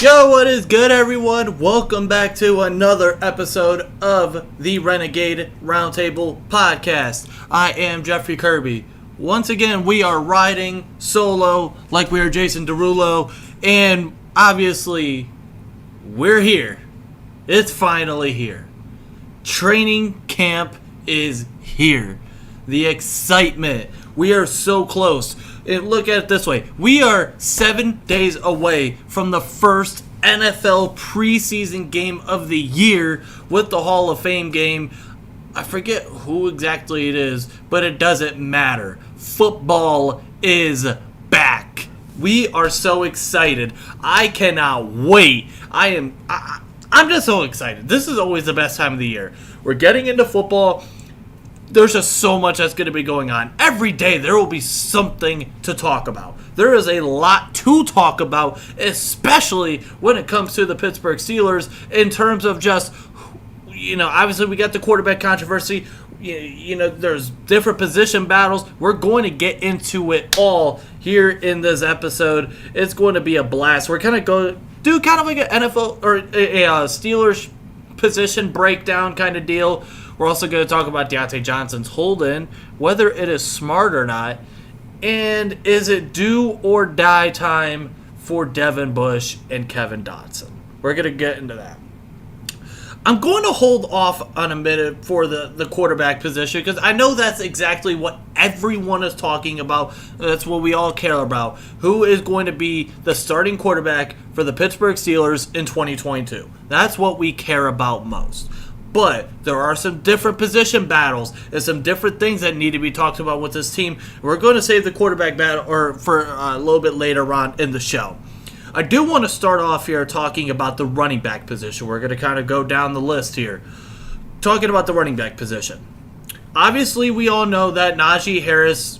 Yo, what is good, everyone? Welcome back to another episode of the Renegade Roundtable Podcast. I am Jeffrey Kirby. Once again, we are riding solo like we are Jason Derulo, and obviously, we're here. It's finally here. Training camp is here. The excitement. We are so close. And look at it this way. We are 7 days away from the first NFL preseason game of the year with the Hall of Fame game. I forget who exactly it is, but it doesn't matter. Football is back. We are so excited. I cannot wait. I'm just so excited. This is always the best time of the year. We're getting into football. There's just so much that's going to be going on. Every day there will be something to talk about. There is a lot to talk about, especially when it comes to the Pittsburgh Steelers in terms of just, obviously we got the quarterback controversy. There's different position battles. We're going to get into it all here in this episode. It's going to be a blast. We're going to do kind of like an NFL or a Steelers position breakdown kind of deal. We're also going to talk about Diontae Johnson's hold-in, whether it is smart or not, and is it do or die time for Devin Bush and Kevin Dotson. We're going to get into that. I'm going to hold off on a minute for the quarterback position because I know that's exactly what everyone is talking about. That's what we all care about. Who is going to be the starting quarterback for the Pittsburgh Steelers in 2022? That's what we care about most. But there are some different position battles and some different things that need to be talked about with this team. We're going to save the quarterback battle for a little bit later on in the show. I do want to start off here talking about the running back position. We're going to kind of go down the list here. Talking about the running back position. Obviously, we all know that Najee Harris,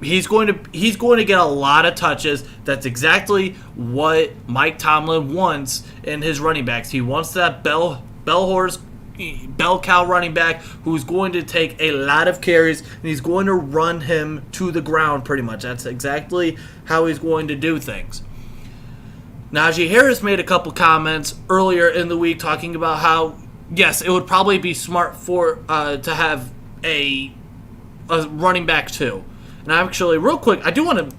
he's going to get a lot of touches. That's exactly what Mike Tomlin wants in his running backs. He wants that bell cow running back who's going to take a lot of carries and he's going to run him to the ground pretty much. That's exactly how he's going to do things. Najee Harris made a couple comments earlier in the week talking about how, yes, it would probably be smart to have a running back too. And actually, real quick, I'm going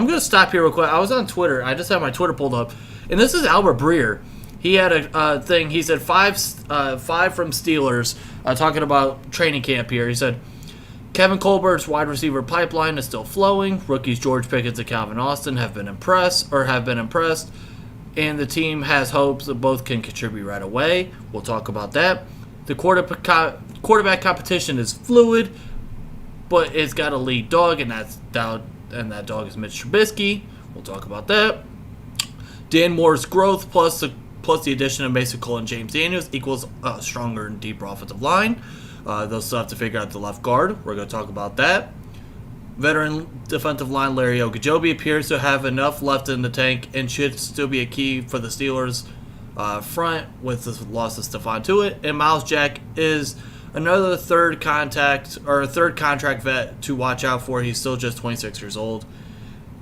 to stop here real quick. I was on Twitter. I just had my Twitter pulled up. And this is Albert Breer. He had a thing. He said five from Steelers, talking about training camp here. He said, Kevin Colbert's wide receiver pipeline is still flowing. Rookies George Pickens and Calvin Austin have been impressed. And the team has hopes that both can contribute right away. We'll talk about that. The quarterback competition is fluid, but it's got a lead dog, and that dog is Mitch Trubisky. We'll talk about that. Dan Moore's growth plus the addition of Mason Cole and James Daniels equals a stronger and deeper offensive line. They'll still have to figure out the left guard. We're going to talk about that. Veteran defensive line Larry Ogunjobi appears to have enough left in the tank and should still be a key for the Steelers front with the loss of Stephon Tuitt. And Miles Jack is another third contract vet to watch out for. He's still just 26 years old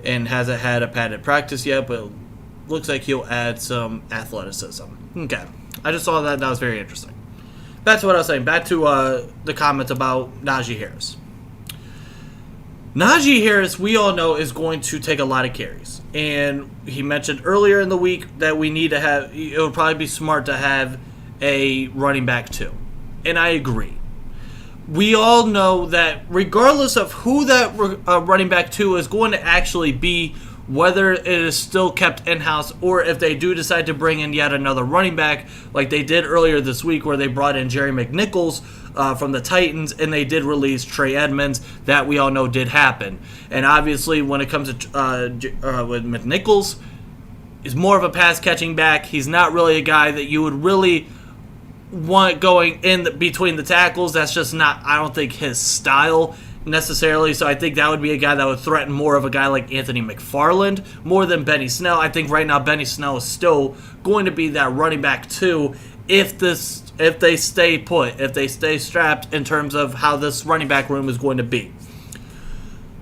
and hasn't had a padded practice yet, but looks like he'll add some athleticism. Okay. I just saw that. That was very interesting. Back to what I was saying. Back to the comments about Najee Harris. Najee Harris, we all know, is going to take a lot of carries. And he mentioned earlier in the week that it would probably be smart to have a running back too. And I agree. We all know that regardless of who that running back two is going to actually be, whether it is still kept in-house or if they do decide to bring in yet another running back like they did earlier this week where they brought in Jerry McNichols from the Titans and they did release Trey Edmonds, that we all know did happen. And obviously when it comes to with McNichols, he's more of a pass-catching back. He's not really a guy that you would really want going in between the tackles. That's just not, I don't think, his style necessarily, so I think that would be a guy that would threaten more of a guy like Anthony McFarland more than Benny Snell. I think right now Benny Snell is still going to be that running back too if they stay put, if they stay strapped in terms of how this running back room is going to be.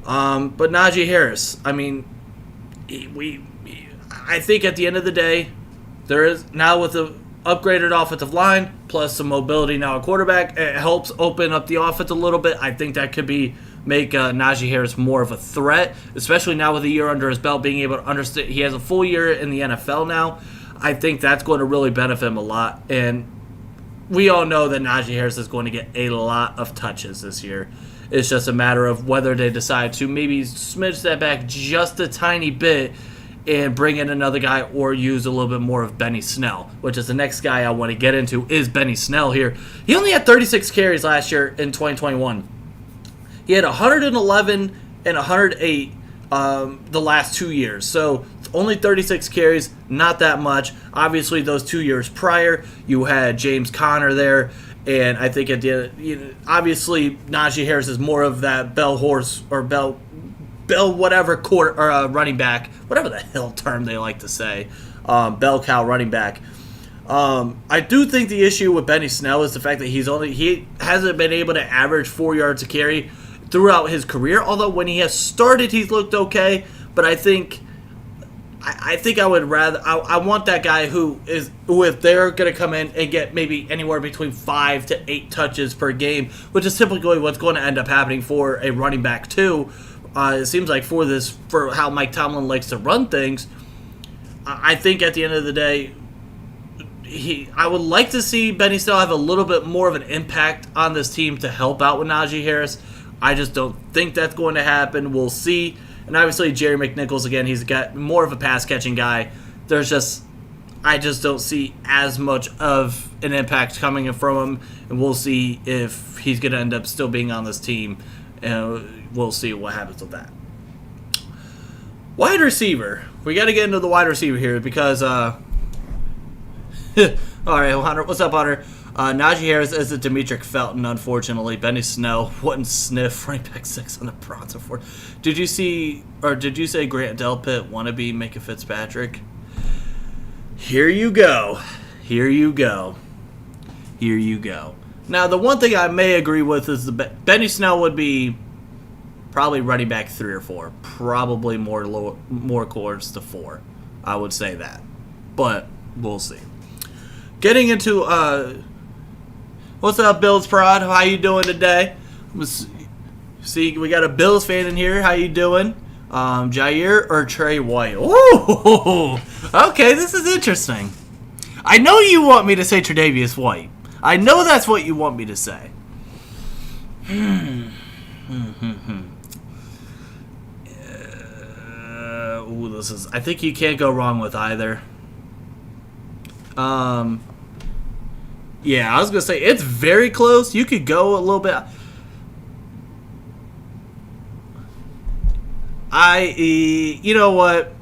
But Najee Harris, I mean, I think at the end of the day, there is now with the upgraded offensive line plus some mobility now at quarterback, it helps open up the offense a little bit. I think that could make Najee Harris more of a threat, especially now with a year under his belt, being able to understand. He has a full year in the NFL now. I think that's going to really benefit him a lot. And we all know that Najee Harris is going to get a lot of touches this year. It's just a matter of whether they decide to maybe smidge that back just a tiny bit and bring in another guy or use a little bit more of Benny Snell, which is the next guy I want to get into is Benny Snell here. He only had 36 carries last year in 2021. He had 111 and 108 the last 2 years. So only 36 carries, not that much. Obviously, those 2 years prior, you had James Conner there. And I think at the end, obviously, Najee Harris is more of that bell horse or bell whatever running back, whatever the hell term they like to say, bell cow running back. I do think the issue with Benny Snell is the fact that he hasn't been able to average 4 yards a carry throughout his career. Although when he has started, he's looked okay. But I think I would rather I want that guy who if they're going to come in and get maybe anywhere between 5 to 8 touches per game, which is typically what's going to end up happening for a running back too. It seems like for how Mike Tomlin likes to run things, I think at the end of the day, I would like to see Benny Snell have a little bit more of an impact on this team to help out with Najee Harris. I just don't think that's going to happen. We'll see. And obviously Jerry McNichols, again, he's got more of a pass-catching guy. I just don't see as much of an impact coming from him, and we'll see if he's going to end up still being on this team. And we'll see what happens with that. Wide receiver. We got to get into the wide receiver here because, all right, Hunter. What's up, Hunter? Najee Harris is a Demetric Felton, unfortunately. Benny Snell wouldn't sniff running back 6 on the Bronson 4. Did you say Grant Delpit wannabe Micah Fitzpatrick? Here you go. Now, the one thing I may agree with is Benny Snell would be probably running back 3 or 4. Probably more towards the 4. I would say that. But we'll see. Getting into what's up, Bills Prod? How you doing today? See, we got a Bills fan in here. How you doing? Jair or Trey White? Ooh, okay, this is interesting. I know you want me to say Tre'Davious White. I know that's what you want me to say. I think you can't go wrong with either. Yeah, I was going to say, it's very close. You could go a little bit. You know what?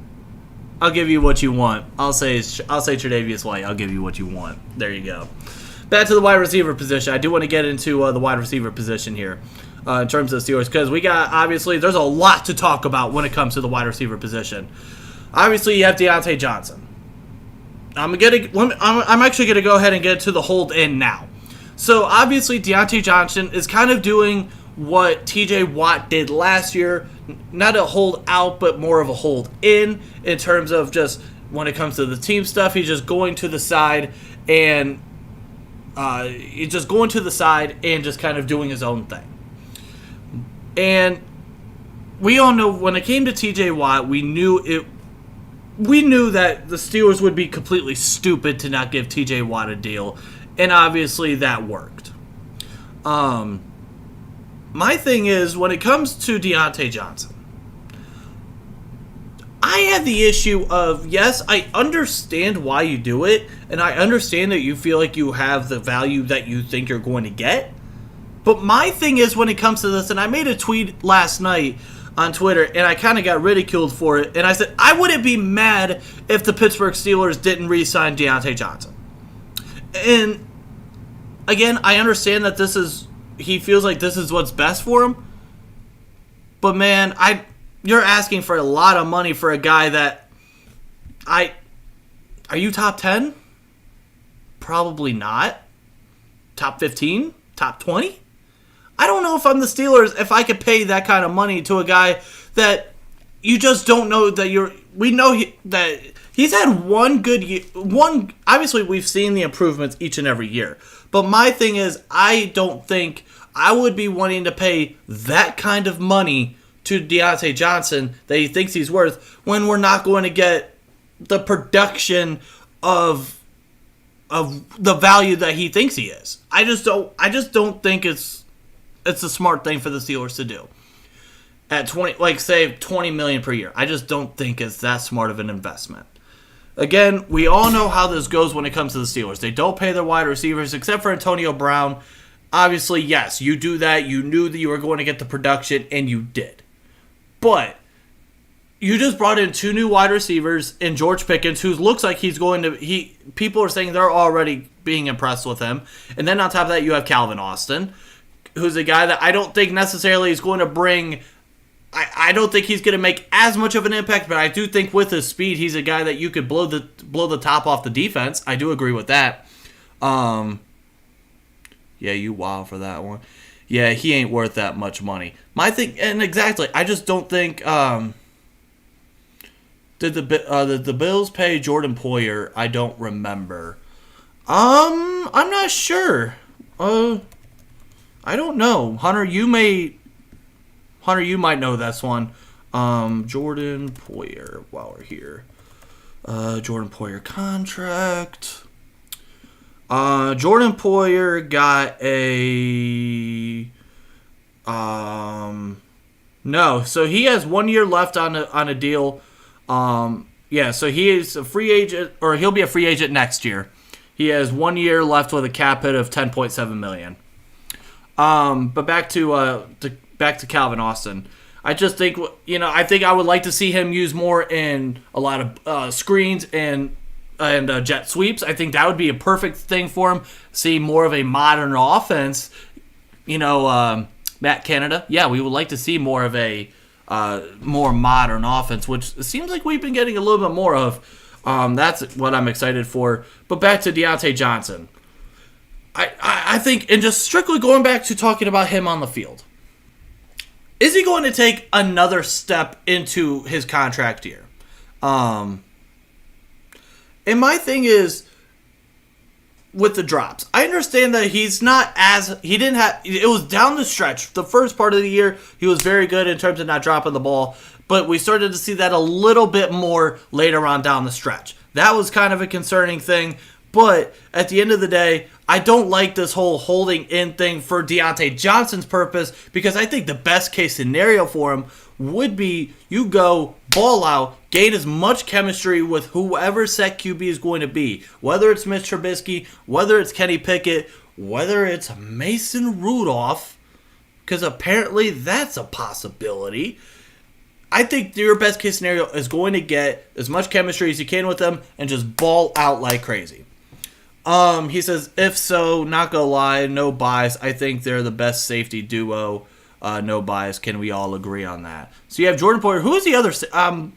I'll give you what you want. I'll say Tre'Davious White. I'll give you what you want. There you go. Back to the wide receiver position. I do want to get into the wide receiver position here in terms of the Steelers, because obviously, there's a lot to talk about when it comes to the wide receiver position. Obviously, you have Diontae Johnson. I'm actually going to go ahead and get to the hold in now. So, obviously, Diontae Johnson is kind of doing what TJ Watt did last year. Not a hold out, but more of a hold in terms of just when it comes to the team stuff. He's just going to the side and just kind of doing his own thing. And we all know when it came to TJ Watt, we knew that the Steelers would be completely stupid to not give TJ Watt a deal, and obviously that worked. My thing is, when it comes to Diontae Johnson, I have the issue of, yes, I understand why you do it, and I understand that you feel like you have the value that you think you're going to get, but my thing is when it comes to this, and I made a tweet last night on Twitter, and I kind of got ridiculed for it, and I said, I wouldn't be mad if the Pittsburgh Steelers didn't re-sign Diontae Johnson. And, again, I understand that he feels like this is what's best for him, but, man, you're asking for a lot of money for a guy that are you top 10? Probably not. Top 15? Top 20? I don't know if I'm the Steelers if I could pay that kind of money to a guy that you just don't know that we know that He's had one good year. Obviously, we've seen the improvements each and every year. But my thing is, I don't think I would be wanting to pay that kind of money to Diontae Johnson that he thinks he's worth when we're not going to get the production of the value that he thinks he is. I just don't think it's a smart thing for the Steelers to do. At say $20 million per year. I just don't think it's that smart of an investment. Again, we all know how this goes when it comes to the Steelers. They don't pay their wide receivers, except for Antonio Brown. Obviously, yes, you do that. You knew that you were going to get the production, and you did. But you just brought in 2 new wide receivers in George Pickens, who looks like he's going to... People are saying they're already being impressed with him. And then on top of that, you have Calvin Austin, who's a guy that I don't think necessarily is going to bring... I don't think he's going to make as much of an impact, but I do think with his speed, he's a guy that you could blow the top off the defense. I do agree with that. Yeah, you wow for that one. Yeah, he ain't worth that much money. My thing, and exactly, I just don't think. Did the Bills pay Jordan Poyer? I don't remember. I'm not sure. I don't know. Hunter, you might know this one. Jordan Poyer, while we're here. Jordan Poyer contract. Jordan Poyer got a... no, so he has 1 year left on a deal. Yeah, so he is a free agent, or he'll be a free agent next year. He has 1 year left with a cap hit of $10.7 million. But back to Calvin Austin. I just think, I think I would like to see him use more in a lot of screens and jet sweeps. I think that would be a perfect thing for him. See more of a modern offense. Matt Canada. Yeah, we would like to see more of a more modern offense, which seems like we've been getting a little bit more of. That's what I'm excited for. But back to Diontae Johnson. I think, and just strictly going back to talking about him on the field, is he going to take another step into his contract year? And my thing is, with the drops, I understand that it was down the stretch. The first part of the year, he was very good in terms of not dropping the ball, but we started to see that a little bit more later on down the stretch. That was kind of a concerning thing, but at the end of the day, I don't like this whole holding in thing for Diontae Johnson's purpose, because I think the best case scenario for him would be you go ball out, gain as much chemistry with whoever set QB is going to be, whether it's Mitch Trubisky, whether it's Kenny Pickett, whether it's Mason Rudolph, because apparently that's a possibility. I think your best case scenario is going to get as much chemistry as you can with them and just ball out like crazy. He says, if so, not gonna lie, no bias. I think they're the best safety duo. No bias. Can we all agree on that? So you have Jordan Poyer. Who is the other?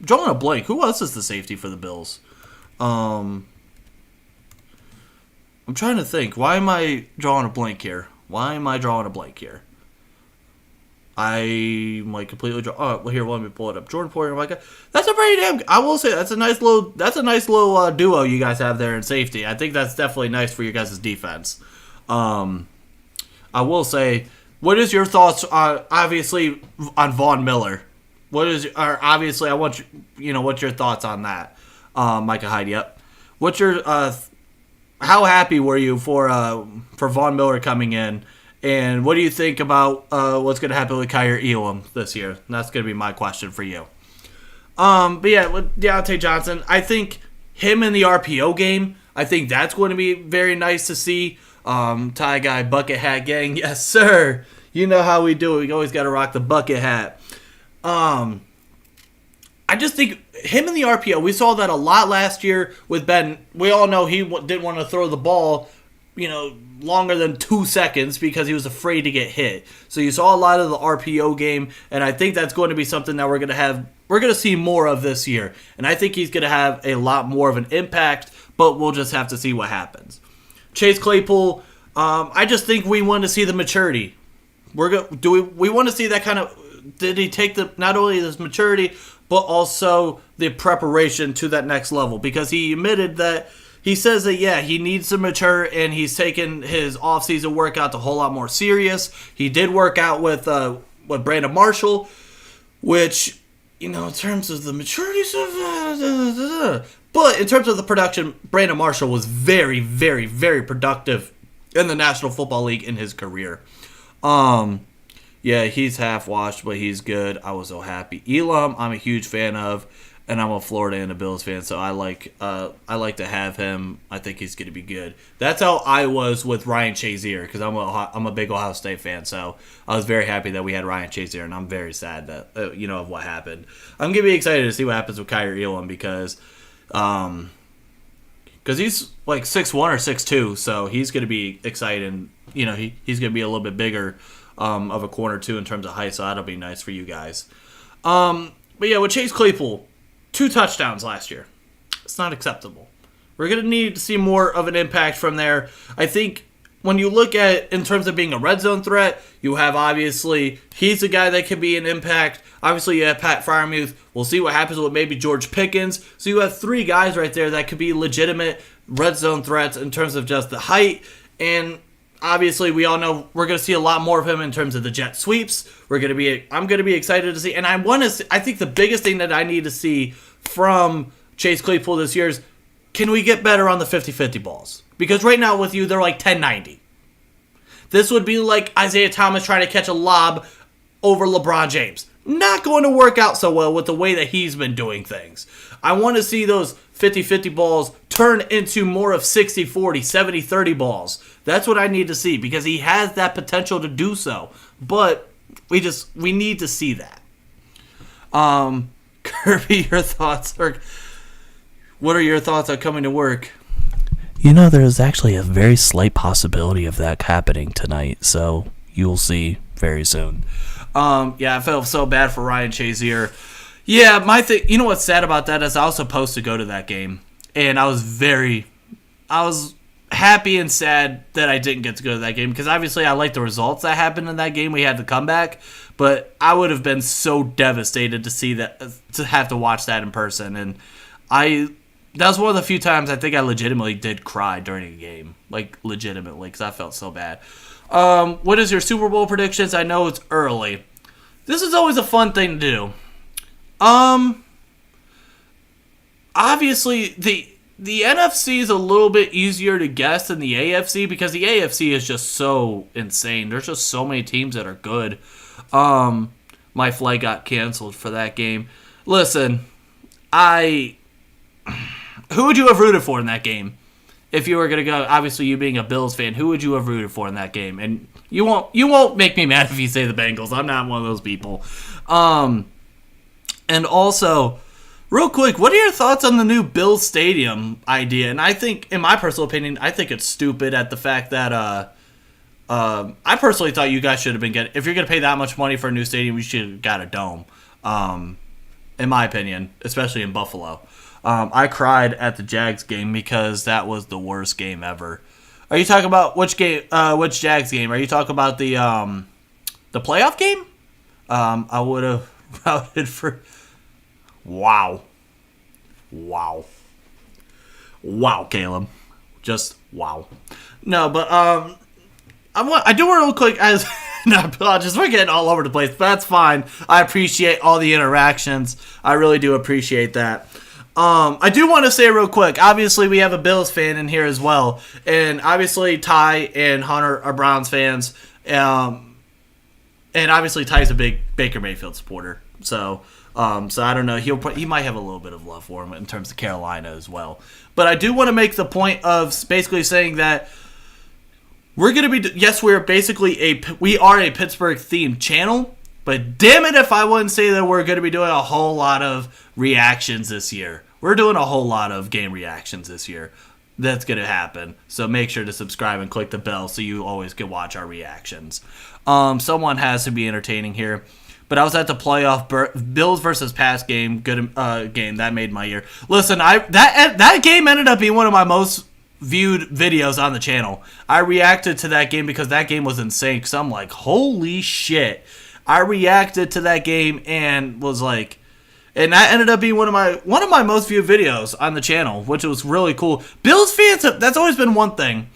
Drawing a blank. Who else is the safety for the Bills? I'm trying to think. Why am I drawing a blank here? I might completely draw. Oh, well, here, let me pull it up. Jordan Poyer. Oh my God, that's a pretty damn. I will say that's a nice little duo you guys have there in safety. I think that's definitely nice for your guys' defense. I will say, what is your thoughts on obviously on Von Miller? Obviously I want what's your thoughts on that? Micah Hyde. Yep. What's your how happy were you for Von Miller coming in? And what do you think about what's going to happen with Kyer Elam this year? And that's going to be my question for you. But yeah, with Diontae Johnson, I think him in the RPO game, I think that's going to be very nice to see. Tie guy, bucket hat gang, yes sir. You know how we do it. We always got to rock the bucket hat. I just think him in the RPO, we saw that a lot last year with Ben. We all know he didn't want to throw the ball, longer than 2 seconds because he was afraid to get hit. So you saw a lot of the RPO game, and I think that's going to be something that we're going to see more of this year. And I think he's going to have a lot more of an impact, but we'll just have to see what happens. Chase Claypool, I just think we want to see the maturity. We want to see that kind of did he take not only this maturity, but also the preparation to that next level? Because he admitted that he says that, yeah, he needs to mature, and he's taken his offseason workout a whole lot more serious. He did work out with Brandon Marshall, which, in terms of the maturity stuff, but in terms of the production, Brandon Marshall was very, very, very productive in the National Football League in his career. Yeah, he's half-washed, but he's good. I was so happy. Elam, I'm a huge fan of, and I'm a Florida and a Bills fan, so I like to have him. I think he's going to be good. That's how I was with Ryan Shazier, because I'm a big Ohio State fan, so I was very happy that we had Ryan Shazier, and I'm very sad that of what happened. I'm going to be excited to see what happens with Kyrie Elam, because he's like 6'1" or 6'2", so he's going to be exciting. He's going to be a little bit bigger of a corner too in terms of height, so that'll be nice for you guys. But yeah, with Chase Claypool, 2 touchdowns last year. It's not acceptable. We're going to need to see more of an impact from there. I think when you look at in terms of being a red zone threat, you have obviously he's a guy that can be an impact. Obviously, you have Pat Freiermuth. We'll see what happens with maybe George Pickens. So you have 3 guys right there that could be legitimate red zone threats in terms of just the height. And obviously, we all know we're going to see a lot more of him in terms of the jet sweeps. I'm going to be excited to see. And I think the biggest thing that I need to see from Chase Claypool this year is, can we get better on the 50-50 balls? Because right now with you, they're like 10-90. This would be like Isaiah Thomas trying to catch a lob over LeBron James. Not going to work out so well with the way that he's been doing things. I want to see those 50-50 balls turn into more of 60-40, 70-30 balls. That's what I need to see, because he has that potential to do so. But we need to see that. Kirby, your thoughts? What are your thoughts on coming to work? There's actually a very slight possibility of that happening tonight, so you'll see very soon. Yeah, I felt so bad for Ryan Shazier. Yeah, my thing. You know what's sad about that is I was supposed to go to that game, and I was happy and sad that I didn't get to go to that game, because obviously I like the results that happened in that game. We had the comeback, but I would have been so devastated to see that, to have to watch that in person, and that was one of the few times I think I legitimately did cry during a game, like legitimately, because I felt so bad. What is your Super Bowl predictions? I know it's early. This is always a fun thing to do. Obviously, the NFC is a little bit easier to guess than the AFC, because the AFC is just so insane. There's just so many teams that are good. My flight got canceled for that game. Listen, who would you have rooted for in that game? If you were going to go, obviously you being a Bills fan, who would you have rooted for in that game? And you won't make me mad if you say the Bengals. I'm not one of those people. And also, real quick, what are your thoughts on the new Bills Stadium idea? And I think, in my personal opinion, I think it's stupid at the fact that I personally thought you guys should have been getting, if you're going to pay that much money for a new stadium, you should have got a dome. In my opinion, especially in Buffalo. I cried at the Jags game because that was the worst game ever. Are you talking about which game? Which Jags game? Are you talking about the playoff game? I would have routed for. Wow, Caleb, just wow. No, but I do want real quick as. No, apologies. We're getting all over the place, but that's fine. I appreciate all the interactions. I really do appreciate that. I do want to say real quick, obviously we have a Bills fan in here as well, and obviously Ty and Hunter are Browns fans, and obviously Ty's a big Baker Mayfield supporter, so I don't know, he might have a little bit of love for him in terms of Carolina as well. But I do want to make the point of basically saying that we're going to be, yes, we are a Pittsburgh themed channel, but damn it if I wouldn't say that we're going to be doing a whole lot of reactions this year. We're doing a whole lot of game reactions this year. That's going to happen. So make sure to subscribe and click the bell so you always can watch our reactions. Someone has to be entertaining here. But I was at the playoff Bills versus Pats game. Good game. That made my year. Listen, that game ended up being one of my most viewed videos on the channel. I reacted to that game because that game was insane. Because I'm like, holy shit. I reacted to that game and was like, and that ended up being one of my most viewed videos on the channel, which was really cool. Bills fans, that's always been one thing.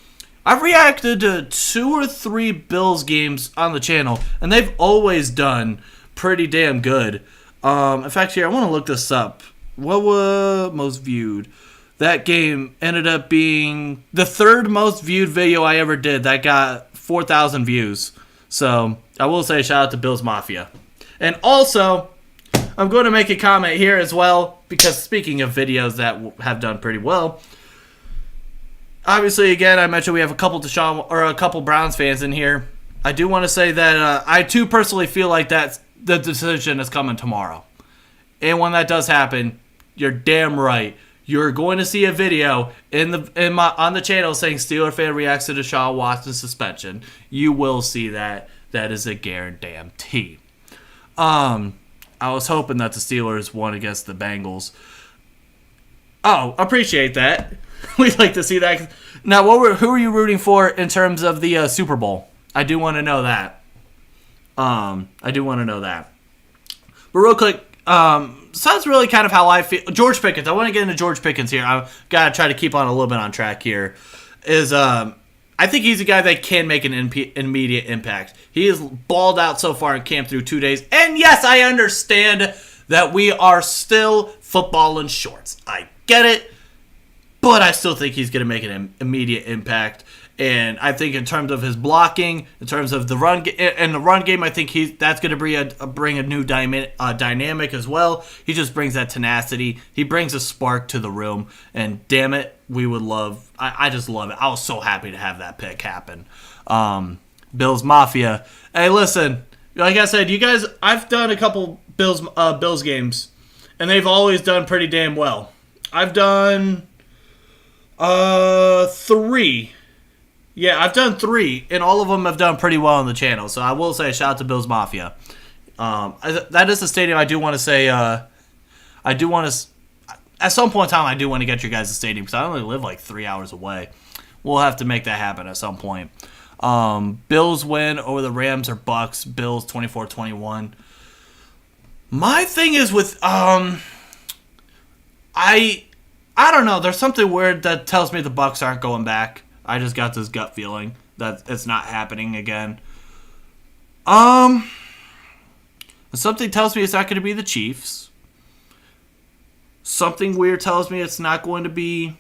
I've reacted to 2 or 3 Bills games on the channel, and they've always done pretty damn good. In fact, here, I want to look this up. What was most viewed? That game ended up being the 3rd most viewed video I ever did. That got 4,000 views. So, I will say shout out to Bills Mafia. And also, I'm going to make a comment here as well, because speaking of videos that have done pretty well, obviously, again, I mentioned we have a couple Browns fans in here. I do want to say that I too personally feel like that the decision is coming tomorrow. And when that does happen, you're damn right. You're going to see a video on the channel saying Steeler fan reacts to Deshaun Watson suspension. You will see that. That is a guarantee. I was hoping that the Steelers won against the Bengals. Oh, appreciate that. We'd like to see that. Now, who are you rooting for in terms of the Super Bowl? I do want to know that. But real quick, so that's really kind of how I feel. George Pickens. I want to get into George Pickens here. I've got to try to keep on a little bit on track here. I think he's a guy that can make an immediate impact. He is balled out so far in camp through 2 days. And yes, I understand that we are still football in shorts. I get it. But I still think he's going to make an immediate impact. And I think in terms of his blocking, in terms of the run game, I think that's going to bring a new dynamic as well. He just brings that tenacity. He brings a spark to the room. And damn it, we would love. I just love it. I was so happy to have that pick happen. Bills Mafia. Hey, listen, like I said, you guys, I've done a couple Bills games, and they've always done pretty damn well. I've done 3. Yeah, I've done 3, and all of them have done pretty well on the channel. So I will say shout out to Bills Mafia. That is the stadium I do want to say. I do want to. At some point in time, I do want to get you guys a stadium because I only live like 3 hours away. We'll have to make that happen at some point. Bills win over the Rams or Bucks. Bills 24-21. My thing is with I don't know. There's something weird that tells me the Bucks aren't going back. I just got this gut feeling that it's not happening again. Something tells me it's not going to be the Chiefs. Something weird tells me it's not going to be.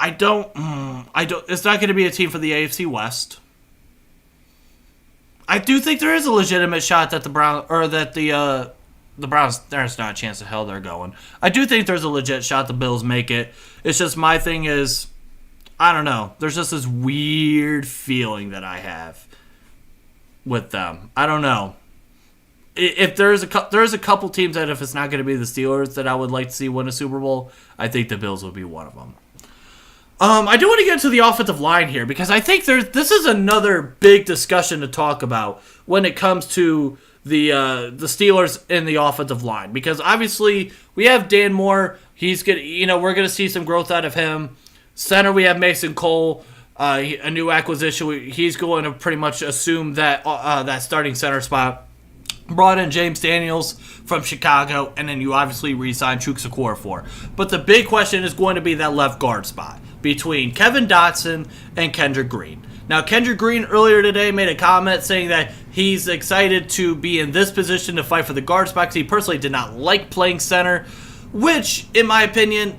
It's not going to be a team for the AFC West. I do think there is a legitimate shot that the Browns, there's not a chance in hell they're going. I do think there's a legit shot the Bills make it. It's just my thing is, I don't know. There's just this weird feeling that I have with them. I don't know. If there's a couple teams that if it's not going to be the Steelers that I would like to see win a Super Bowl, I think the Bills would be one of them. I do want to get into the offensive line here because I think this is another big discussion to talk about when it comes to the Steelers in the offensive line because obviously we have Dan Moore. He's good. We're going to see some growth out of him. Center, we have Mason Cole, a new acquisition. He's going to pretty much assume that starting center spot. Brought in James Daniels from Chicago, and then you obviously re-signed Chuks Okorafor. But the big question is going to be that left guard spot between Kevin Dotson and Kendrick Green. Now, Kendrick Green earlier today made a comment saying that he's excited to be in this position to fight for the guard spot because he personally did not like playing center, which, in my opinion,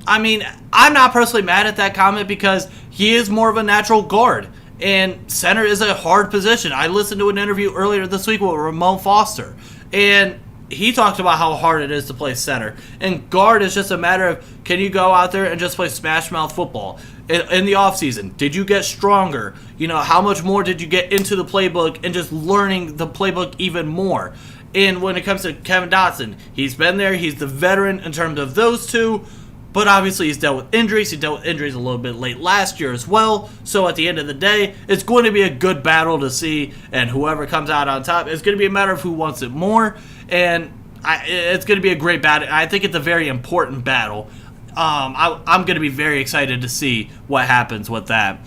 I'm not personally mad at that comment because he is more of a natural guard. And center is a hard position. I listened to an interview earlier this week with Ramon Foster, and he talked about how hard it is to play center. And guard is just a matter of, can you go out there and just play smash mouth football? In the offseason, did you get stronger? How much more did you get into the playbook and just learning the playbook even more? And when it comes to Kevin Dotson, he's been there. He's the veteran in terms of those two. But obviously he's dealt with injuries. He dealt with injuries a little bit late last year as well. So at the end of the day, it's going to be a good battle to see. And whoever comes out on top, it's going to be a matter of who wants it more. And it's going to be a great battle. I think it's a very important battle. I'm going to be very excited to see what happens with that.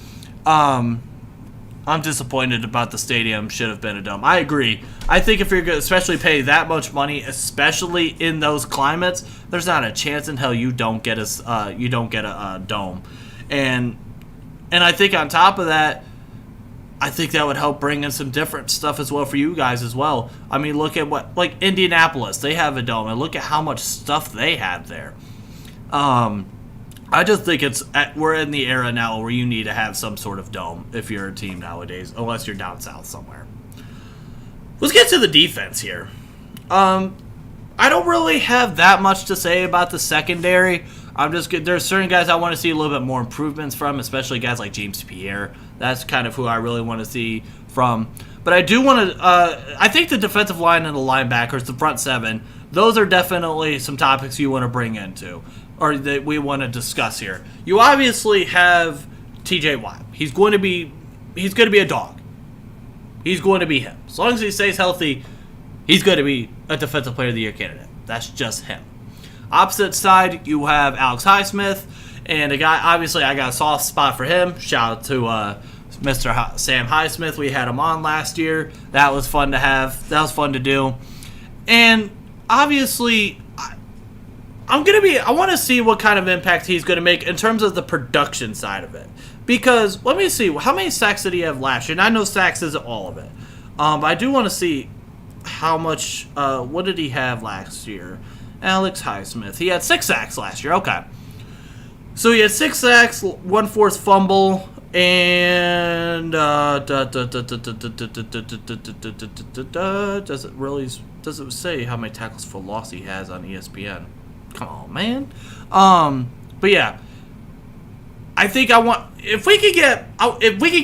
I'm disappointed about the stadium. Should have been a dome. I agree. I think if you're going to especially pay that much money, especially in those climates, there's not a chance in hell you don't get a dome. And I think on top of that, I think that would help bring in some different stuff as well for you guys as well. I mean, look at what, like Indianapolis, they have a dome, and look at how much stuff they have there. I just think we're in the era now where you need to have some sort of dome if you're a team nowadays, unless you're down south somewhere. Let's get to the defense here. I don't really have that much to say about the secondary. There's certain guys I want to see a little bit more improvements from, especially guys like James Pierre. That's kind of who I really want to see from. But I do want to. I think the defensive line and the linebackers, the front seven, those are definitely some topics you want to bring into, or that we want to discuss here. You obviously have T.J. Watt. He's going to be a dog. He's going to be him. As long as he stays healthy, he's going to be a Defensive Player of the Year candidate. That's just him. Opposite side, you have Alex Highsmith, and a guy, obviously, I got a soft spot for him. Shout out to Mr. Sam Highsmith. We had him on last year. That was fun to have. That was fun to do. And obviously, I want to see what kind of impact he's going to make in terms of the production side of it. Because, let me see, how many sacks did he have last year? And I know sacks isn't all of it. But I do want to see how much, what did he have last year? Alex Highsmith. He had 6 sacks last year. Okay. So he had 6 sacks, 1 forced fumble, and does it say how many tackles for loss he has on ESPN? Come on, man. But yeah, I think if we could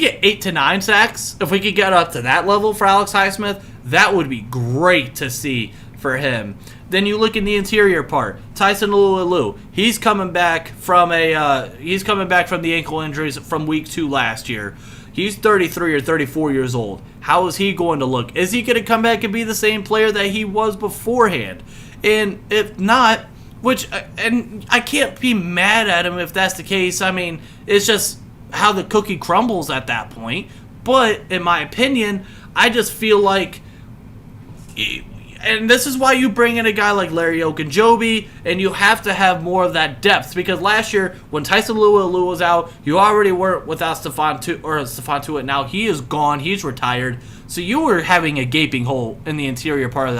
get 8 to 9 sacks, if we could get up to that level for Alex Highsmith, that would be great to see for him. Then you look in the interior part. Tyson Alualu, he's coming back from the ankle injuries from week 2 last year. He's 33 or 34 years old. How is he going to look? Is he going to come back and be the same player that he was beforehand? And if not, and I can't be mad at him if that's the case. I mean, it's just how the cookie crumbles at that point. But in my opinion, I just feel like, and this is why you bring in a guy like Larry Ogunjobi, and you have to have more of that depth. Because last year, when Tyson Alualu was out, you already weren't without Stephon Tuitt. Now he is gone. He's retired. So you were having a gaping hole in the interior part of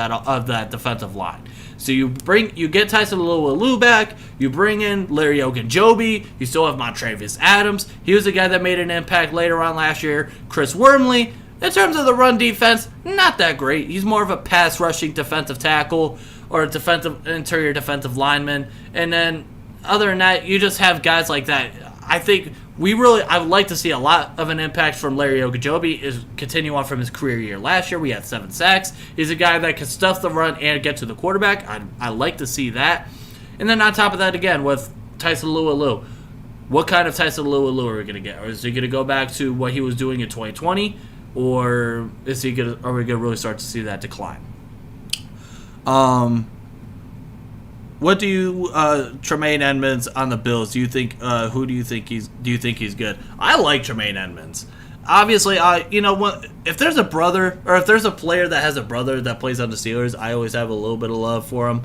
that defensive line. So you get Tyson Alualu back. You bring in Larry Ogunjobi. You still have Montravius Adams. He was the guy that made an impact later on last year. Chris Wormley. In terms of the run defense, not that great. He's more of a pass-rushing defensive tackle or interior defensive lineman. And then, other than that, you just have guys like that. I think I would like to see a lot of an impact from Larry Ogunjobi is continue on from his career year. Last year, we had 7 sacks. He's a guy that can stuff the run and get to the quarterback. I like to see that. And then on top of that, again, with Tyson Alualu, what kind of Tyson Alualu are we going to get? Or is he going to go back to what he was doing in 2020? Or are we going to really start to see that decline? What do you Tremaine Edmonds on the Bills? Do you think he's good? I like Tremaine Edmonds. Obviously, if there's a brother or if there's a player that has a brother that plays on the Steelers, I always have a little bit of love for him,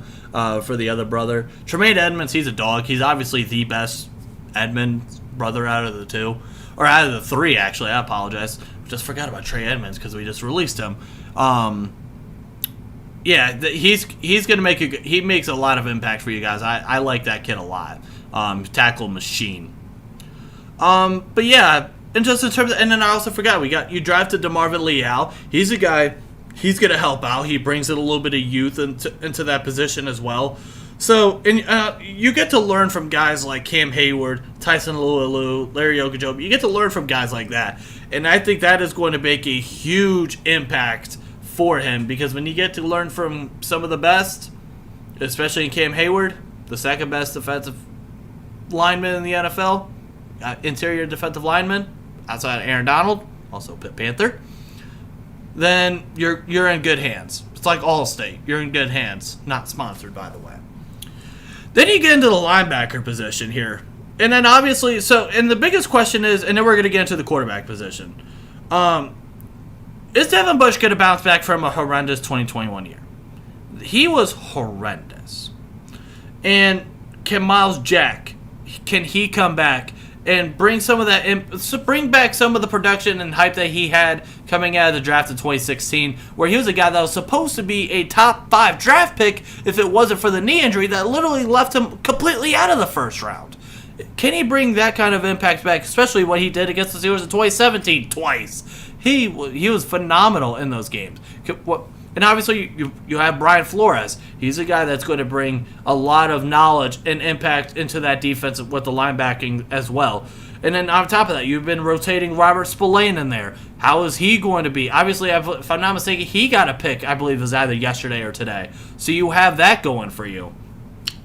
for the other brother. Tremaine Edmonds, he's a dog. He's obviously the best Edmonds brother out of the 2. Or out of the 3, actually. I apologize. Just forgot about Trey Edmonds because we just released him. He's gonna he makes a lot of impact for you guys. I like that kid a lot. Tackle machine. But yeah, and just in terms of, and then I also forgot you drafted DeMarvin Leal. He's a guy. He's gonna help out. He brings in a little bit of youth into that position as well. So, you get to learn from guys like Cam Hayward, Tyson Alualu, Larry Ogunjobi. You get to learn from guys like that. And I think that is going to make a huge impact for him. Because when you get to learn from some of the best, especially in Cam Hayward, the second best defensive lineman in the NFL, interior defensive lineman, outside of Aaron Donald, also Pitt Panther, then you're in good hands. It's like Allstate. You're in good hands. Not sponsored, by the way. Then you get into the linebacker position here. And then obviously, and the biggest question is, and then we're going to get into the quarterback position. Is Devin Bush going to bounce back from a horrendous 2021 year? He was horrendous. And can Miles Jack, can he come back and bring some of that, bring back some of the production and hype that he had coming out of the draft in 2016, where he was a guy that was supposed to be a top 5 draft pick if it wasn't for the knee injury that literally left him completely out of the first round? Can he bring that kind of impact back, especially what he did against the Steelers in 2017 twice? He was phenomenal in those games. And obviously, you have Brian Flores. He's a guy that's going to bring a lot of knowledge and impact into that defense with the linebacking as well. And then on top of that, you've been rotating Robert Spillane in there. How is he going to be? Obviously, if I'm not mistaken, he got a pick, I believe it was either yesterday or today. So you have that going for you.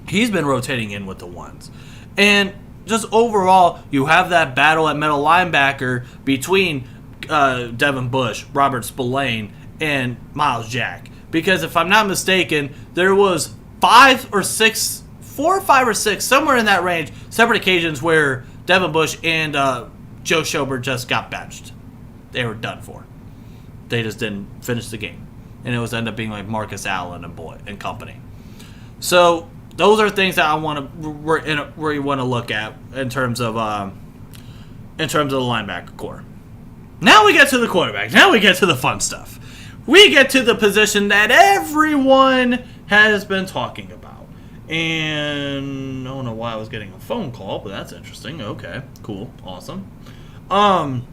He's been rotating in with the ones. And just overall, you have that battle at middle linebacker between Devin Bush, Robert Spillane, and Miles Jack. Because if I'm not mistaken, there was 4 or 5 or 6, somewhere in that range, separate occasions where Devin Bush and Joe Schobert just got benched. They were done for. They just didn't finish the game. And it was ended up being like Marcus Allen and company. So those are things that I want to where you want to look at in terms of the linebacker core. Now we get to the quarterback. Now we get to the fun stuff. We get to the position that everyone has been talking about. And I don't know why I was getting a phone call, but that's interesting. Okay, cool, awesome. Let's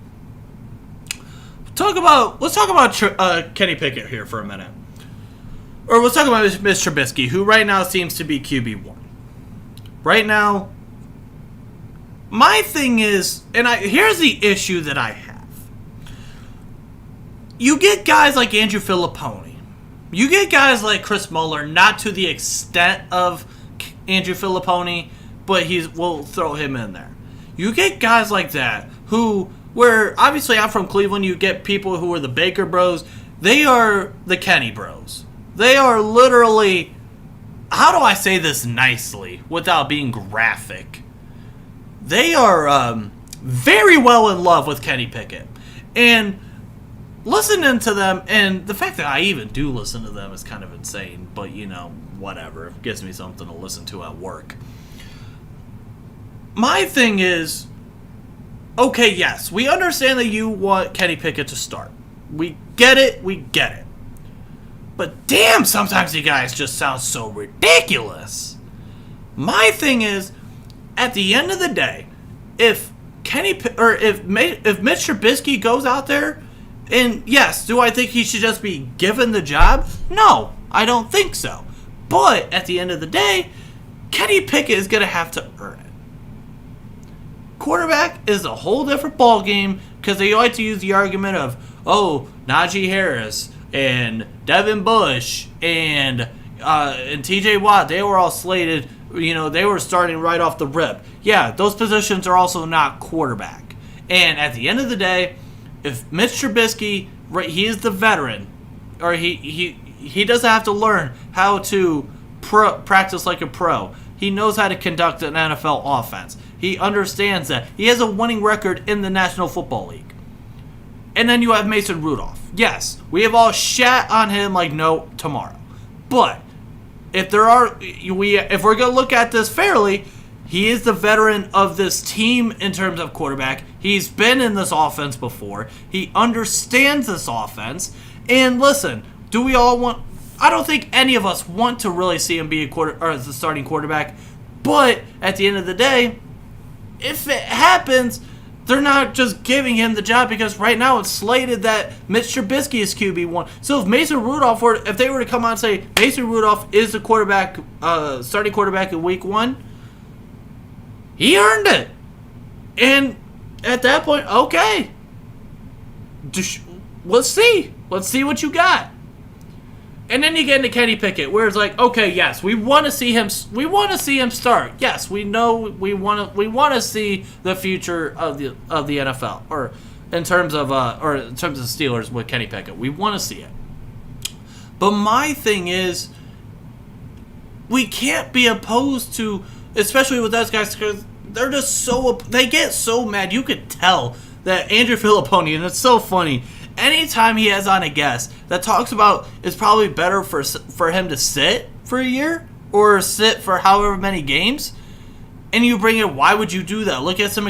talk about Kenny Pickett here for a minute. Or let's talk about Mitch Trubisky, who right now seems to be QB1. Right now, my thing is, and here's the issue that I have. You get guys like Andrew Filippone. You get guys like Chris Muller, not to the extent of Andrew Filippone, but we'll throw him in there. You get guys like that where obviously I'm from Cleveland, you get people who are the Baker Bros. They are the Kenny Bros. They are literally, how do I say this nicely without being graphic? They are very well in love with Kenny Pickett. And listening to them, and the fact that I even do listen to them is kind of insane, but whatever. It gives me something to listen to at work. My thing is, okay, yes, we understand that you want Kenny Pickett to start. We get it. But damn, sometimes you guys just sound so ridiculous. My thing is, at the end of the day, if Mitch Trubisky goes out there, and yes, do I think he should just be given the job? No, I don't think so. But at the end of the day, Kenny Pickett is going to have to earn it. Quarterback is a whole different ballgame because they like to use the argument of, Najee Harris and Devin Bush and TJ Watt, they were all slated, they were starting right off the rip. Yeah, those positions are also not quarterback. And at the end of the day, if Mitch Trubisky, he is the veteran, or he doesn't have to learn how to practice like a pro. He knows how to conduct an NFL offense. He understands that. He has a winning record in the National Football League. And then you have Mason Rudolph. Yes, we have all shat on him like no tomorrow. But if we're going to look at this fairly, he is the veteran of this team in terms of quarterback. He's been in this offense before. He understands this offense. And listen, do we all want... I don't think any of us want to really see him be the starting quarterback. But at the end of the day, if it happens, they're not just giving him the job because right now it's slated that Mitch Trubisky is QB1. So if Mason Rudolph if they were to come out and say Mason Rudolph is the quarterback, starting quarterback in week 1, he earned it. And at that point, okay, let's see what you got. And then you get into Kenny Pickett, where it's like, okay, yes, we want to see him. We want to see him start. Yes, we know we want to see the future of the NFL, or in terms of the Steelers with Kenny Pickett. We want to see it. But my thing is, we can't be opposed to, especially with those guys, because they're just they get so mad. You could tell that Andrew Filipponi, and it's so funny, anytime he has on a guest that talks about it's probably better for him to sit for a year or sit for however many games, and you bring it, why would you do that? Look at some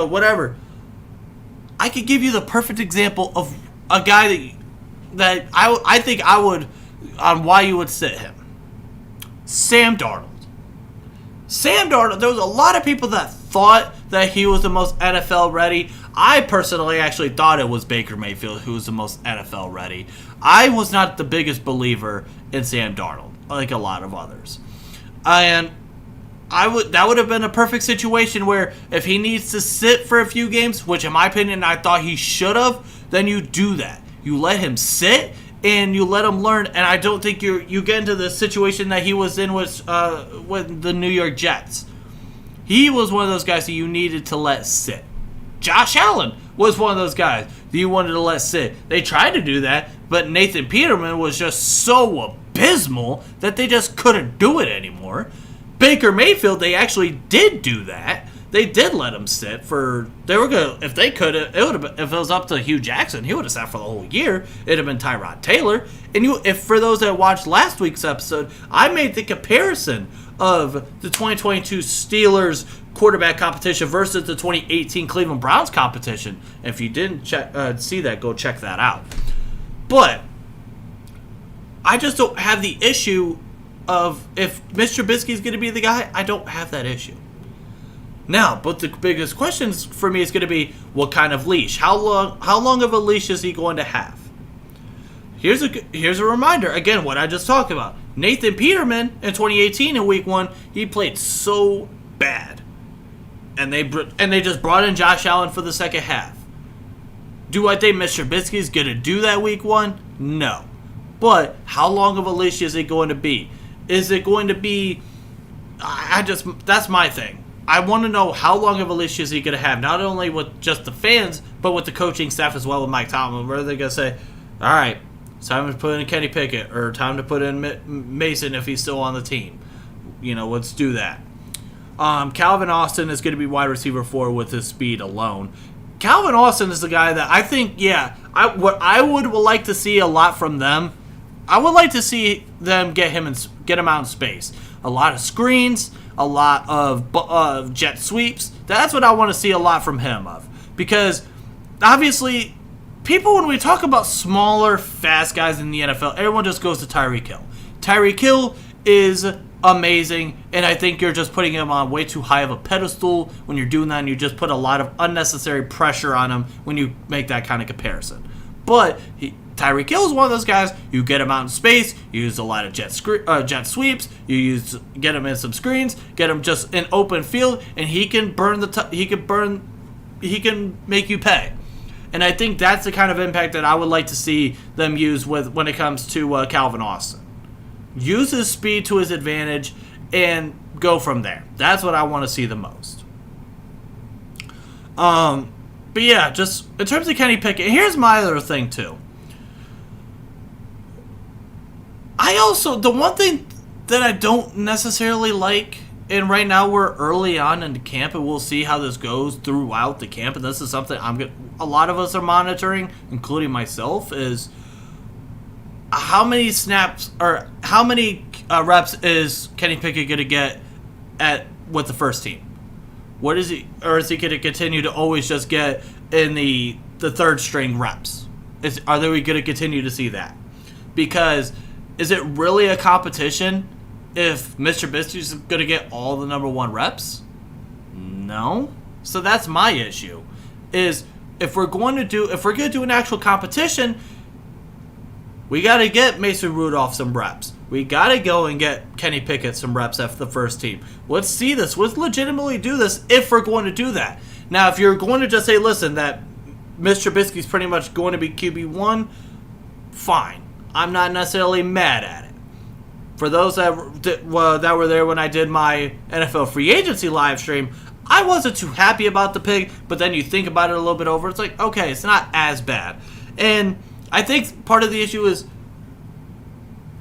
whatever. I could give you the perfect example of a guy that I think I would, on why you would sit him. Sam Darnold. Sam Darnold, there was a lot of people that thought that he was the most NFL ready. I personally actually thought it was Baker Mayfield who was the most NFL ready. I was not the biggest believer in Sam Darnold, like a lot of others. And that would have been a perfect situation where if he needs to sit for a few games, which in my opinion I thought he should have, then you do that. You let him sit and you let him learn. And I don't think you get into the situation that he was in with the New York Jets. He was one of those guys that you needed to let sit. Josh Allen was one of those guys that you wanted to let sit. They tried to do that, but Nathan Peterman was just so abysmal that they just couldn't do it anymore. Baker Mayfield, they actually did do that. They did let him sit for. They were gonna, if they could, it would have been, if it was up to Hugh Jackson, he would have sat for the whole year. It'd have been Tyrod Taylor. And if for those that watched last week's episode, I made the comparison of the 2022 Steelers quarterback competition versus the 2018 Cleveland Browns competition. If you didn't see that, go check that out. But I just don't have the issue of if Mitch Trubisky is going to be the guy. I don't have that issue. Now, but the biggest question for me is going to be what kind of leash? How long of a leash is he going to have? Here's a reminder again what I just talked about. Nathan Peterman in 2018 in Week 1, he played so bad, and they just brought in Josh Allen for the second half. Do I think Mr. Trubisky is going to do that Week 1? No. But how long of a leash is it going to be? Is it going to be? That's my thing. I want to know how long of a leash is he going to have, not only with just the fans, but with the coaching staff as well with Mike Tomlin, where they're going to say, all right, it's time to put in Kenny Pickett, or time to put in Mason if he's still on the team. Let's do that. Calvin Austin is going to be wide receiver 4 with his speed alone. Calvin Austin is the guy that I think, what I would like to see a lot from them. I would like to see them get him out in space. A lot of screens, a lot of jet sweeps. That's what I want to see a lot from him of. Because, obviously, people, when we talk about smaller, fast guys in the NFL, everyone just goes to Tyreek Hill. Tyreek Hill is amazing, and I think you're just putting him on way too high of a pedestal when you're doing that, and you just put a lot of unnecessary pressure on him when you make that kind of comparison. But Tyreek Hill is one of those guys. You get him out in space. You use a lot of jet sweeps. Get him in some screens. Get him just in open field, and he can He can make you pay. And I think that's the kind of impact that I would like to see them use when it comes to Calvin Austin. Use his speed to his advantage and go from there. That's what I want to see the most. But yeah, just in terms of Kenny Pickett, here's my other thing too. The one thing that I don't necessarily like, and right now we're early on in the camp, and we'll see how this goes throughout the camp, and this is something a lot of us are monitoring, including myself, is how many snaps or how many reps is Kenny Pickett going to get with the first team? What is he, or is he going to continue to always just get in the third string reps? Are we going to continue to see that? Because is it really a competition if Mr. Trubisky is going to get all the number 1 reps? No. So that's my issue. Is if we're going to do an actual competition, we got to get Mason Rudolph some reps. We got to go and get Kenny Pickett some reps after the first team. Let's see this. Let's legitimately do this if we're going to do that. Now, if you're going to just say, listen, that Mr. Trubisky's pretty much going to be QB1, fine. I'm not necessarily mad at it. For those that were there when I did my NFL free agency live stream, I wasn't too happy about the pick, but then you think about it a little bit over, it's like, okay, it's not as bad. And I think part of the issue is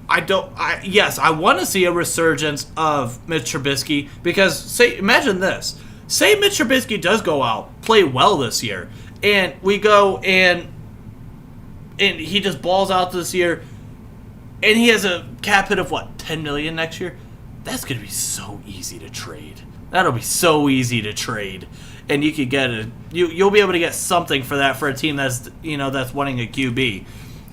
I want to see a resurgence of Mitch Trubisky because imagine this. Say Mitch Trubisky does go out, play well this year, and we go and he just balls out this year, and he has a cap hit of what, $10 million next year? That's gonna be so easy to trade. That'll be so easy to trade, and you could get you'll be able to get something for that for a team that's wanting a QB,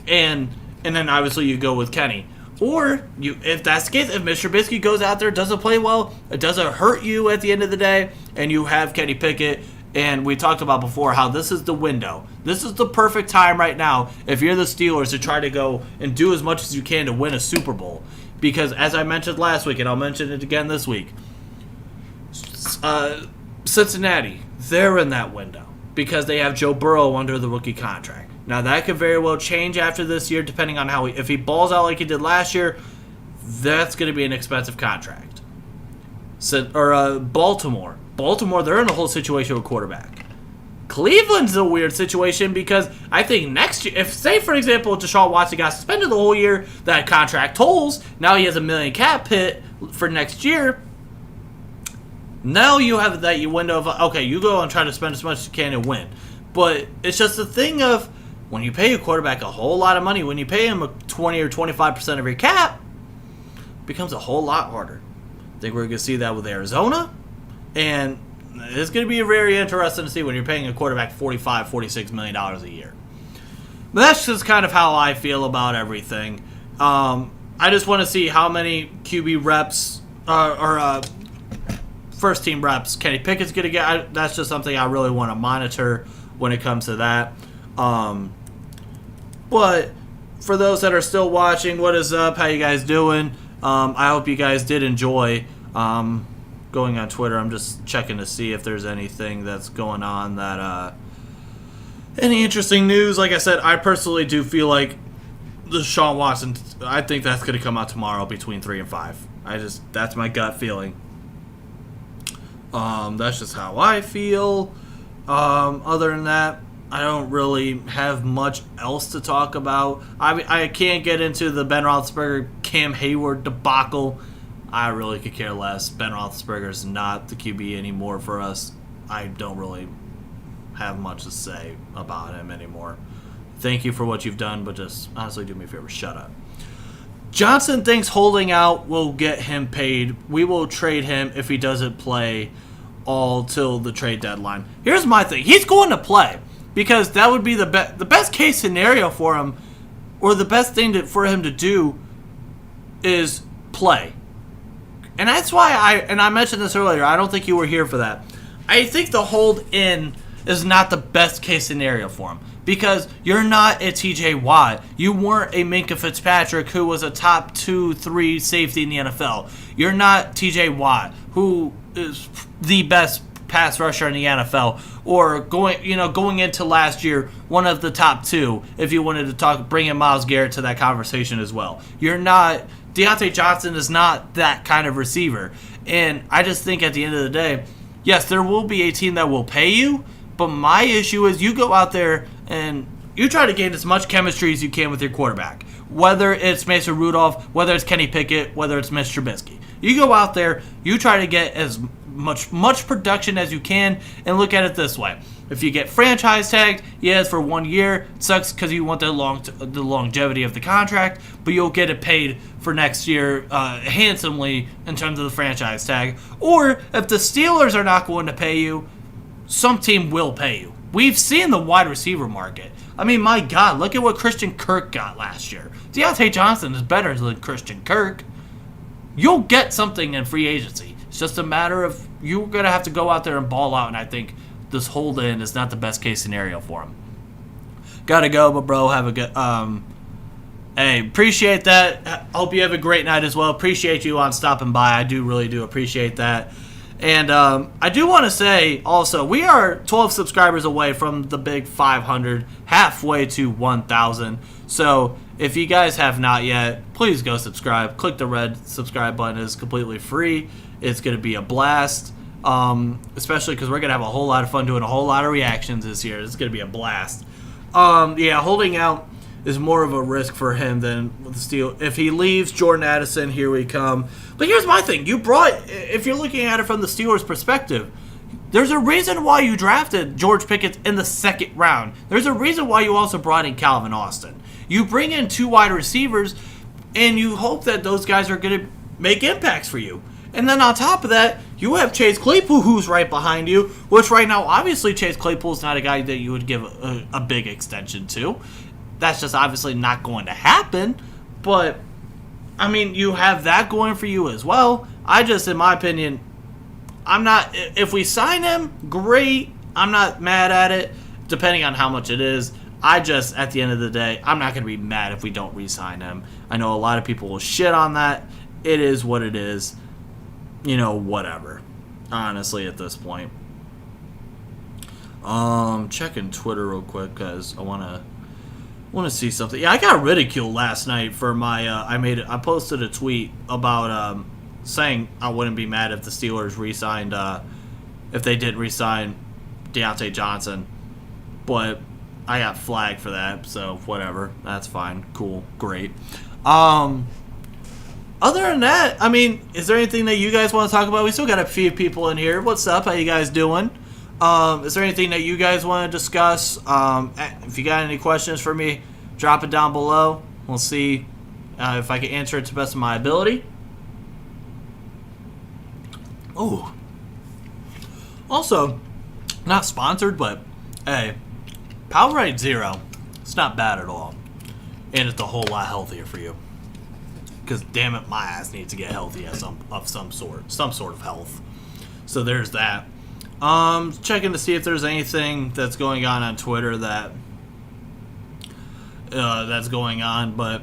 and then obviously you go with Kenny. Or if that's the case, if Mr. Trubisky goes out there, doesn't play well, it doesn't hurt you at the end of the day, and you have Kenny Pickett. And we talked about before how this is the window. This is the perfect time right now if you're the Steelers to try to go and do as much as you can to win a Super Bowl. Because as I mentioned last week, and I'll mention it again this week, Cincinnati, they're in that window because they have Joe Burrow under the rookie contract. Now that could very well change after this year depending on how if he balls out like he did last year, that's going to be an expensive contract. Baltimore, they're in a whole situation with quarterback. Cleveland's a weird situation because I think next year, if say for example Deshaun Watson got suspended the whole year, that contract tolls, now he has $1 million cap hit for next year. Now you have that window of, okay, you go and try to spend as much as you can and win. But it's just a thing of when you pay a quarterback a whole lot of money, when you pay him 20 or 25% of your cap, it becomes a whole lot harder. I think we're going to see that with Arizona. And it's going to be very interesting to see when you're paying a quarterback $45, $46 million a year. But that's just kind of how I feel about everything. I just want to see how many QB reps or first team reps Kenny Pickett's going to get. That's just something I really want to monitor when it comes to that. But for those that are still watching, what is up? How you guys doing? I hope you guys did enjoy going on Twitter. I'm just checking to see if there's anything that's going on that any interesting news. Like I said, I personally do feel like the Deshaun Watson, I think that's going to come out tomorrow between 3 and 5. That's my gut feeling. That's just how I feel. Other than that, I don't really have much else to talk about. I can't get into the Ben Roethlisberger, Cam Hayward debacle. I really could care less. Ben Roethlisberger is not the QB anymore for us. I don't really have much to say about him anymore. Thank you for what you've done, but just honestly do me a favor, shut up. Johnson thinks holding out will get him paid. We will trade him if he doesn't play all till the trade deadline. Here's my thing. He's going to play because that would be the best case scenario for him, or the best thing for him to do is play. And that's why I mentioned this earlier. I don't think you were here for that. I think the hold in is not the best case scenario for him because you're not a TJ Watt. You weren't a Minkah Fitzpatrick who was a top 2-3 safety in the NFL. You're not TJ Watt who is the best pass rusher in the NFL, or going into last year, one of the top 2. If you wanted to bring in Myles Garrett to that conversation as well, you're not. Diontae Johnson is not that kind of receiver, and I just think at the end of the day, yes, there will be a team that will pay you, but my issue is you go out there and you try to gain as much chemistry as you can with your quarterback, whether it's Mason Rudolph, whether it's Kenny Pickett, whether it's Mr. Trubisky. You go out there, you try to get as much production as you can, and look at it this way. If you get franchise tagged, yes, for 1 year, it sucks because you want the longevity of the contract, but you'll get it paid for next year handsomely in terms of the franchise tag. Or if the Steelers are not going to pay you, some team will pay you. We've seen the wide receiver market. I mean, my God, look at what Christian Kirk got last year. Diontae Johnson is better than Christian Kirk. You'll get something in free agency. It's just a matter of you're going to have to go out there and ball out, and I think this hold-in is not the best case scenario for him. Gotta go, but bro, have a good... Hey, appreciate that. Hope you have a great night as well. Appreciate you on stopping by. I really do appreciate that. And I do want to say also, we are 12 subscribers away from the big 500, halfway to 1,000. So if you guys have not yet, please go subscribe. Click the red subscribe button. It's completely free. It's going to be a blast, especially because we're going to have a whole lot of fun doing a whole lot of reactions this year. It's going to be a blast. Holding out is more of a risk for him than with the Steel. If he leaves, Jordan Addison, here we come. But here's my thing. If you're looking at it from the Steelers' perspective, There's a reason why you drafted George Pickens in the second round. There's a reason why you also brought in Calvin Austin. You bring in 2 wide receivers, and you hope that those guys are going to make impacts for you. And then on top of that, you have Chase Claypool, who's right behind you, which right now, obviously, Chase Claypool is not a guy that you would give a big extension to. That's just obviously not going to happen. But, I mean, you have that going for you as well. In my opinion, if we sign him, great. I'm not mad at it, depending on how much it is. At the end of the day, I'm not going to be mad if we don't re-sign him. I know a lot of people will shit on that. It is what it is. Whatever. Honestly, at this point. Checking Twitter real quick, because I want to see something. Yeah, I got ridiculed last night for my, I posted a tweet about, saying I wouldn't be mad if the Steelers re-signed, if they did re-sign Diontae Johnson, but I got flagged for that, so whatever, that's fine, cool, great. Other than that, I mean, is there anything that you guys want to talk about? We still got a few people in here. What's up? How you guys doing? Is there anything that you guys want to discuss? If you got any questions for me, drop it down below. We'll see if I can answer it to the best of my ability. Ooh. Also, not sponsored, but hey, Powerade Zero, it's not bad at all. And it's a whole lot healthier for you. Because damn it, my ass needs to get healthy of some sort of health. So there's that. Checking to see if there's anything that's going on Twitter that's going on, but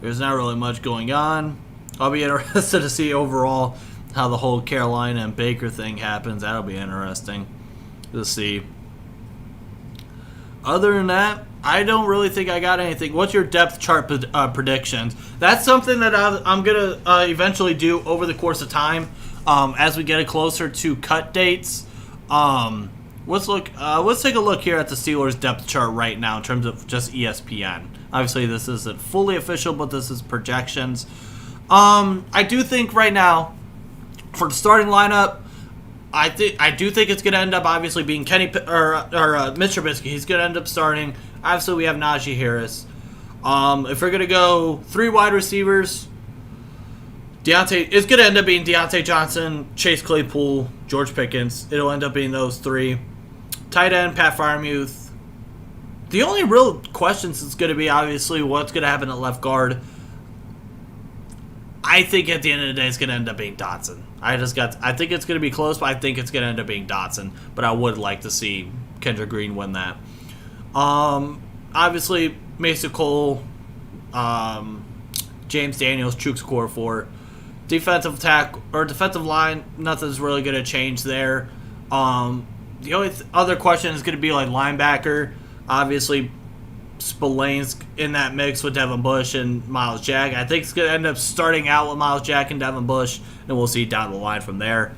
there's not really much going on. I'll be interested to see overall how the whole Carolina and Baker thing happens. That'll be interesting to see. Other than that, I don't really think I got anything. What's your depth chart predictions? That's something that I'm going to eventually do over the course of time as we get closer to cut dates. Let's take a look here at the Steelers depth chart right now in terms of just ESPN. Obviously, this isn't fully official, but this is projections. I do think right now, for the starting lineup, I do think it's going to end up obviously being Mitch Trubisky. He's going to end up starting. Obviously, we have Najee Harris. If we're going to go 3 wide receivers, it's going to end up being Diontae Johnson, Chase Claypool, George Pickens. It'll end up being those 3. Tight end, Pat Freiermuth. The only real questions is going to be obviously what's going to happen at left guard. I think at the end of the day, it's going to end up being Dotson. I think it's going to be close, but I think it's going to end up being Dotson. But I would like to see Kendrick Green win that. Obviously, Mason Cole, James Daniels, Chuks Okorafor. Defensive line, nothing's really going to change there. The only other question is going to be like linebacker. Obviously, Spillane's in that mix with Devin Bush and Myles Jack. I think it's going to end up starting out with Myles Jack and Devin Bush, and we'll see down the line from there.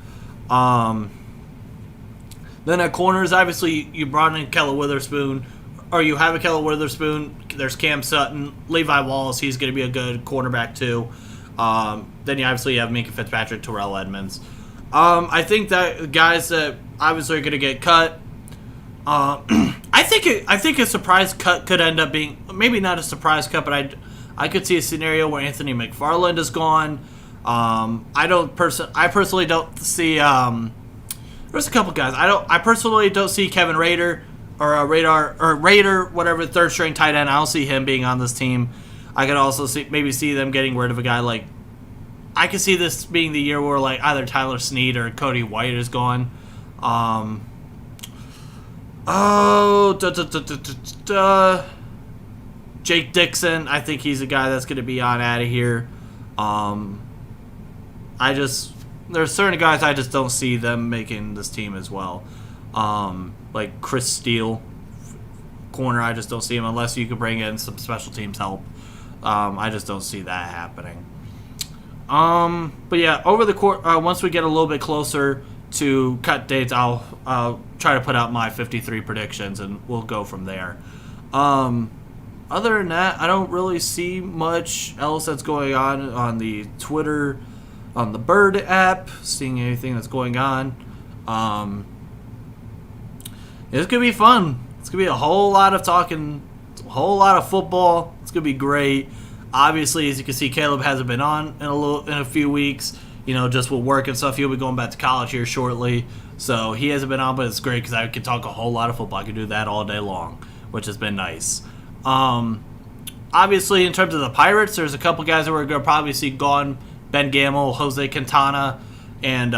Then at corners, obviously, you brought in Keller Witherspoon, or you have a Keller Witherspoon. There's Cam Sutton, Levi Wallace. He's going to be a good cornerback too. Then you obviously have Minka Fitzpatrick, Terrell Edmonds. I think that guys that obviously are going to get cut. I think a surprise cut could end up being maybe not a surprise cut, but I could see a scenario where Anthony McFarland is gone. I personally don't see. There's a couple guys. I personally don't see Kevin Rader or Raider, whatever, third string tight end. I don't see him being on this team. I could also see them getting rid of a guy like. I could see this being the year where like either Tyler Snead or Cody White is gone. Jake Dixon, I think he's a guy that's going to be on out of here. There's certain guys I just don't see them making this team as well. Like Chris Steele, corner, I just don't see him unless you could bring in some special teams help. I just don't see that happening. But yeah, over the course, once we get a little bit closer to cut dates, I'll try to put out my 53 predictions, and we'll go from there. Other than that, I don't really see much else that's going on the Twitter on the Bird app, seeing anything that's going on. It's going to be fun. It's going to be a whole lot of talking, a whole lot of football. It's going to be great. Obviously, as you can see, Caleb hasn't been on in a few weeks, just with work and stuff. He'll be going back to college here shortly. So he hasn't been on, but it's great because I can talk a whole lot of football. I can do that all day long, which has been nice. Obviously, in terms of the Pirates, there's a couple guys that we're going to probably see gone. Ben Gamble, Jose Quintana, and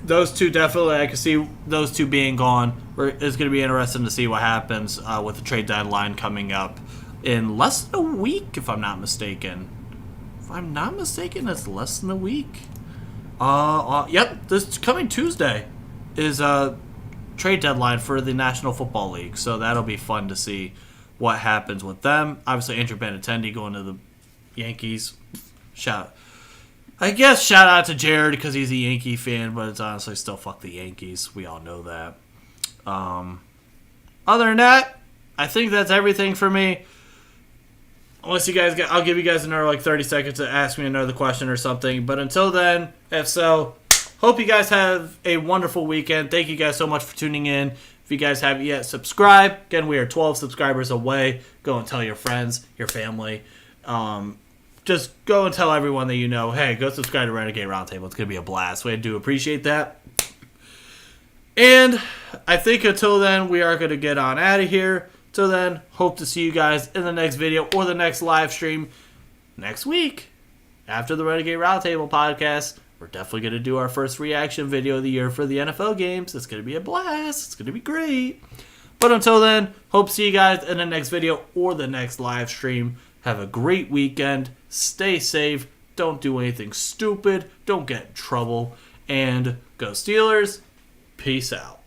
those two definitely, I can see those two being gone. It's going to be interesting to see what happens with the trade deadline coming up in less than a week, if I'm not mistaken. If I'm not mistaken, it's less than a week. Yep, this coming Tuesday is a trade deadline for the National Football League, so that'll be fun to see what happens with them. Obviously, Andrew Benintendi going to the Yankees. Shout out to Jared because he's a Yankee fan, but it's honestly still fuck the Yankees. We all know that. Other than that, I think that's everything for me. Unless you guys I'll give you guys another 30 seconds to ask me another question or something. But until then, if so, hope you guys have a wonderful weekend. Thank you guys so much for tuning in. If you guys haven't yet, subscribe. Again, we are 12 subscribers away. Go and tell your friends, your family. Just go and tell everyone that you know, hey, go subscribe to Renegade Roundtable. It's going to be a blast. We do appreciate that. And I think until then, we are going to get on out of here. Till then, hope to see you guys in the next video or the next live stream next week. After the Renegade Roundtable podcast, we're definitely going to do our first reaction video of the year for the NFL games. It's going to be a blast. It's going to be great. But until then, hope to see you guys in the next video or the next live stream. Have a great weekend. Stay safe. Don't do anything stupid. Don't get in trouble. And go Steelers. Peace out.